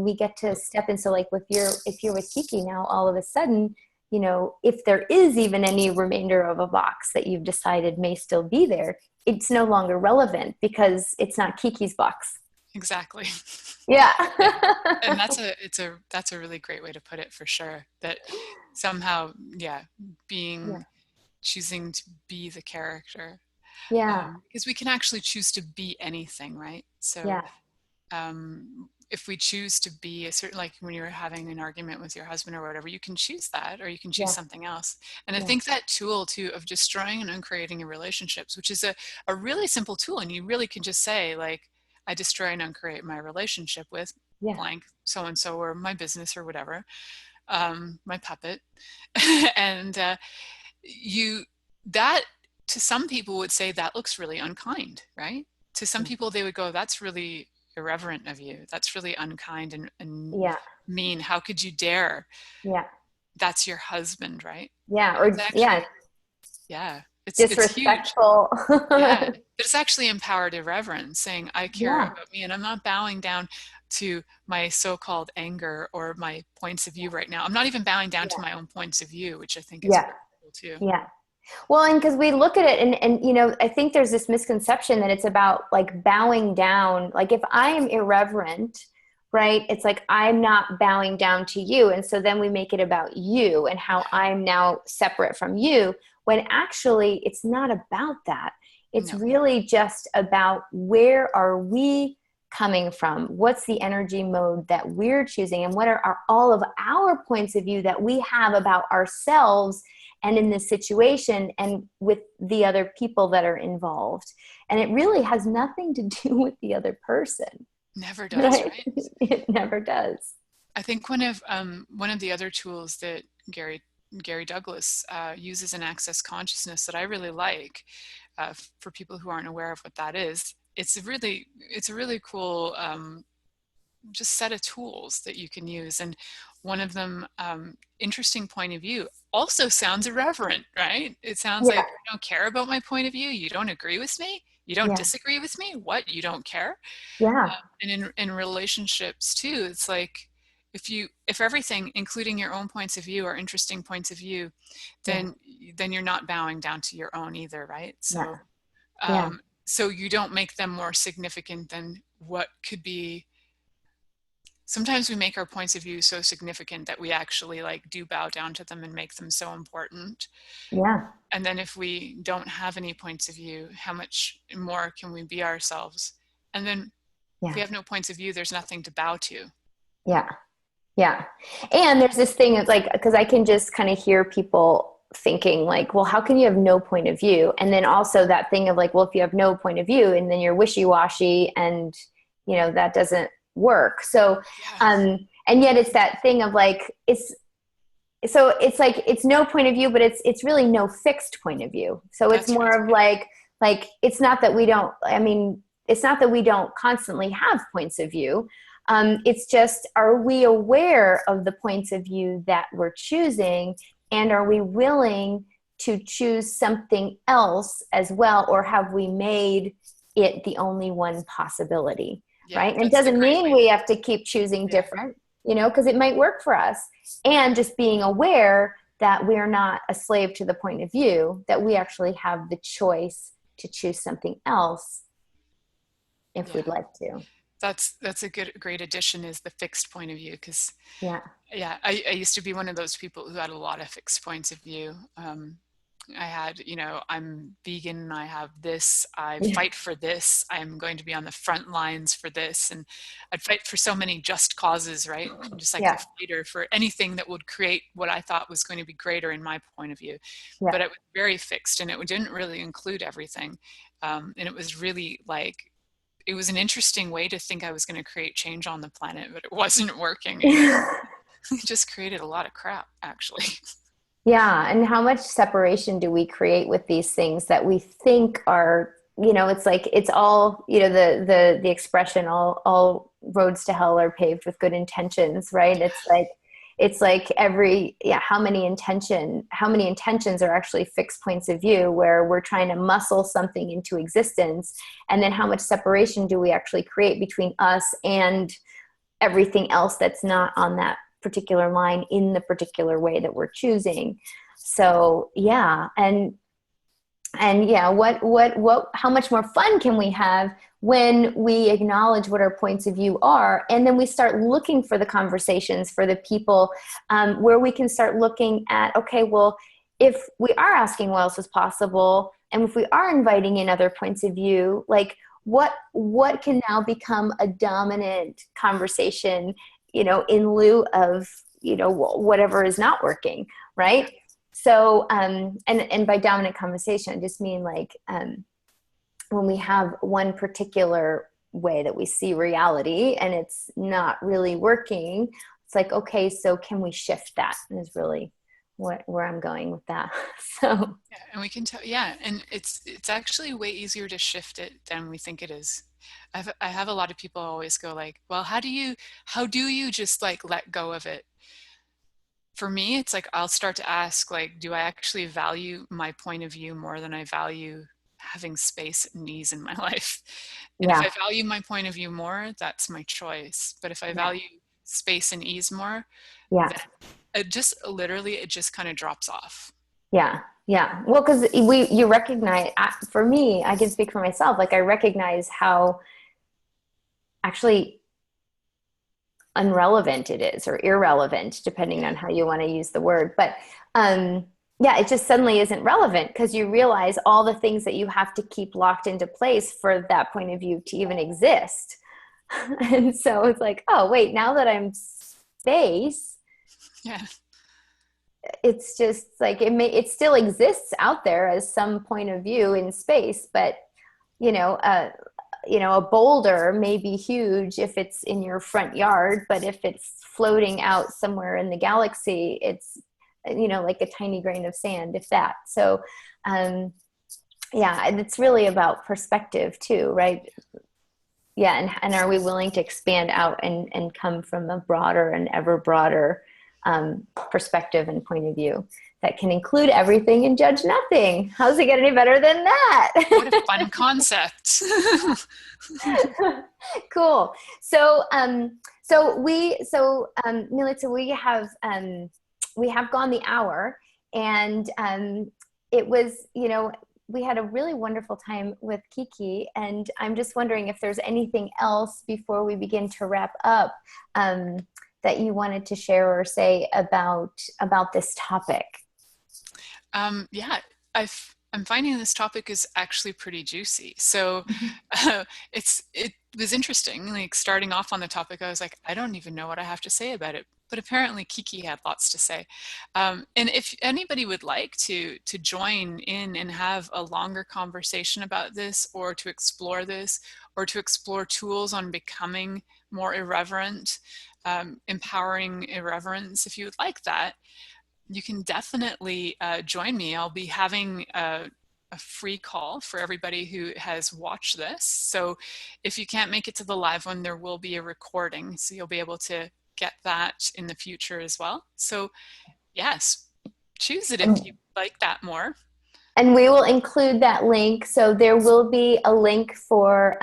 we get to step in, so like if you're with Kiki now, all of a sudden, if there is even any remainder of a box that you've decided may still be there, it's no longer relevant because it's not Kiki's box. Exactly. Yeah. And that's a really great way to put it, for sure. That somehow, choosing to be the character. Yeah. Because we can actually choose to be anything, right? So if we choose to be a certain, like when you're having an argument with your husband or whatever, you can choose that, or you can choose something else. And I think that tool too of destroying and uncreating your relationships, which is a really simple tool. And you really can just say, like, I destroy and uncreate my relationship with blank so-and-so, or my business, or whatever, my puppet. And that to some people would say that looks really unkind, right? To some people, they would go, that's really irreverent of you. That's really unkind and mean. How could you dare? Yeah. That's your husband, right? Yeah. It's disrespectful. It's huge. But it's actually empowered irreverence, saying, I care about me and I'm not bowing down to my so-called anger or my points of view right now. I'm not even bowing down to my own points of view, which I think is really cool too. Yeah. Well, and because we look at it and I think there's this misconception that it's about like bowing down. Like if I am irreverent, right? It's like, I'm not bowing down to you. And so then we make it about you and how I'm now separate from you, when actually it's not about that. It's No. really just about, where are we coming from? What's the energy mode that we're choosing? And what are all of our points of view that we have about ourselves and in this situation and with the other people that are involved? And it really has nothing to do with the other person. Never does, right? It never does. I think one of the other tools that Gary Douglas uses in Access Consciousness that I really like, for people who aren't aware of what that is. It's a really cool just set of tools that you can use. And one of them, interesting point of view, also sounds irreverent, right? It sounds like, you don't care about my point of view. You don't agree with me. You don't disagree with me. What? You don't care? Yeah. And in relationships too, it's like, if everything, including your own points of view, are interesting points of view, then you're not bowing down to your own either, right? So so you don't make them more significant than what could be. Sometimes we make our points of view so significant that we actually like do bow down to them and make them so important. Yeah. And then if we don't have any points of view, how much more can we be ourselves? And then if we have no points of view, there's nothing to bow to. Yeah. Yeah. And there's this thing, it's like, because I can just kind of hear people thinking like, well, how can you have no point of view? And then also that thing of like, well, if you have no point of view and then you're wishy-washy and, that doesn't work. So, and yet it's that thing of like, it's like, it's no point of view, but it's really no fixed point of view. So it's more of like, it's not that we don't, it's not that we don't constantly have points of view. It's just, are we aware of the points of view that we're choosing? And are we willing to choose something else as well? Or have we made it the only one possibility? Right? And it doesn't mean we have to keep choosing different, because it might work for us. And just being aware that we're not a slave to the point of view, that we actually have the choice to choose something else if we'd like to. That's a great addition, is the fixed point of view. Because I used to be one of those people who had a lot of fixed points of view. I had, I'm vegan, I have this, I fight for this, I'm going to be on the front lines for this, and I'd fight for so many just causes, right? Just like a fighter for anything that would create what I thought was going to be greater in my point of view. But it was very fixed, and it didn't really include everything. And it was really like, it was an interesting way to think I was going to create change on the planet, but it wasn't working. It just created a lot of crap, actually. Yeah. And how much separation do we create with these things that we think are, it's like, it's all, the expression, all roads to hell are paved with good intentions, right? It's like how many intentions are actually fixed points of view, where we're trying to muscle something into existence. And then how much separation do we actually create between us and everything else that's not on that particular line in the particular way that we're choosing. So how much more fun can we have when we acknowledge what our points of view are, and then we start looking for the conversations, for the people, where we can start looking at, okay, well, if we are asking what else is possible, and if we are inviting in other points of view, like what can now become a dominant conversation, in lieu of, whatever is not working, right? So, and by dominant conversation, I just mean like, when we have one particular way that we see reality and it's not really working, it's like, okay, so can we shift that? Is really where I'm going with that. So and we can tell, and it's actually way easier to shift it than we think it is. I have a lot of people always go like, well, how do you just like let go of it? For me, it's like, I'll start to ask, like, do I actually value my point of view more than I value having space and ease in my life? And if I value my point of view more, that's my choice. But if I value space and ease more, then it just kind of drops off. Yeah. Well, because you recognize, for me, I can speak for myself. Like, I recognize how actually unrelevant it is, or irrelevant, depending on how you want to use the word. But yeah, it just suddenly isn't relevant because you realize all the things that you have to keep locked into place for that point of view to even exist. And so it's like, oh, wait, now that I'm space, Yeah. it's just like it still exists out there as some point of view in space, but a boulder may be huge if it's in your front yard, but if it's floating out somewhere in the galaxy, it's like a tiny grain of sand, if that. So yeah, it's really about perspective too, right? Yeah. And are we willing to expand out and come from a broader and ever broader perspective and point of view that can include everything and judge nothing? How's it get any better than that? What a fun concept. Cool. So Milica, we have gone the hour, and it was, we had a really wonderful time with Kiki, and I'm just wondering if there's anything else before we begin to wrap up that you wanted to share or say about this topic. Yeah, I'm finding this topic is actually pretty juicy. So it was interesting, like starting off on the topic, I was like, I don't even know what I have to say about it. But apparently Kiki had lots to say. And if anybody would like to join in and have a longer conversation about this, or to explore this, or to explore tools on becoming more irreverent, empowering irreverence, if you would like that, you can definitely join me. I'll be having a free call for everybody who has watched this. So if you can't make it to the live one, there will be a recording. So you'll be able to get that in the future as well. So yes, choose it if you like that more. And we will include that link. So there will be a link for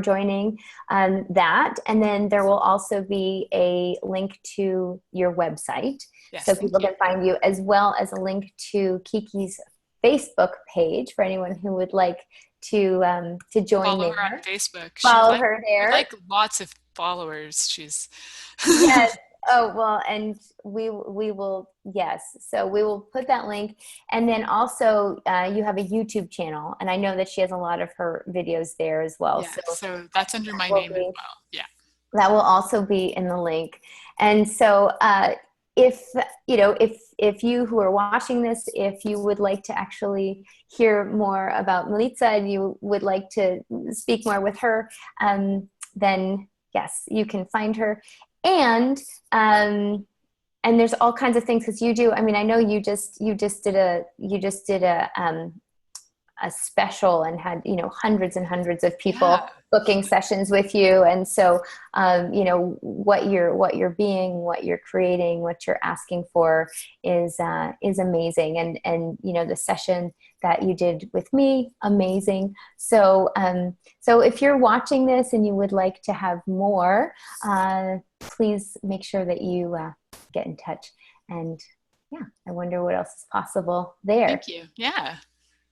joining that. And then there will also be a link to your website. Yes, so people can find you, as well as a link to Kiki's Facebook page for anyone who would like to join Follow there. her on Facebook. Follow her there. Like lots of followers. She's yes. Oh, well, and we will, yes. So we will put that link. And then also you have a YouTube channel, and I know that she has a lot of her videos there as well. Yeah, so that's under my name as well. Yeah. That will also be in the link. And so if you who are watching this, if you would like to actually hear more about Milica and you would like to speak more with her, then yes, you can find her. And there's all kinds of things, because you do. I mean, I know you just did a special and had hundreds and hundreds of people booking sessions with you, and so what you're being, what you're creating, what you're asking for is amazing, and the session that you did with me, amazing. So if you're watching this and you would like to have more, please make sure that you get in touch. And yeah, I wonder what else is possible there. Thank you. Yeah.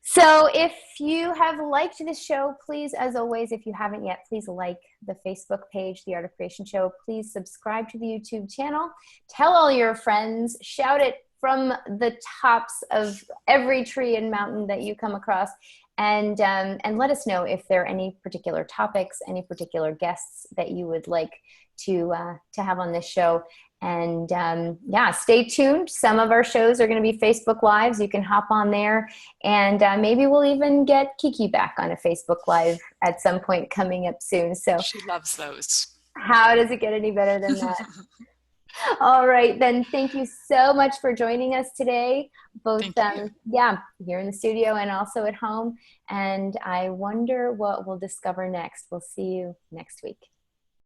So if you have liked this show, please, as always, if you haven't yet, please like the Facebook page, The Art of Creation Show. Please subscribe to the YouTube channel. Tell all your friends. Shout it from the tops of every tree and mountain that you come across. And let us know if there are any particular topics, any particular guests that you would like to have on this show. And yeah, stay tuned. Some of our shows are going to be Facebook Lives. You can hop on there, and maybe we'll even get Kiki back on a Facebook Live at some point coming up soon. So she loves those. How does it get any better than that? All right, then. Thank you so much for joining us today, both here in the studio and also at home. And I wonder what we'll discover next. We'll see you next week.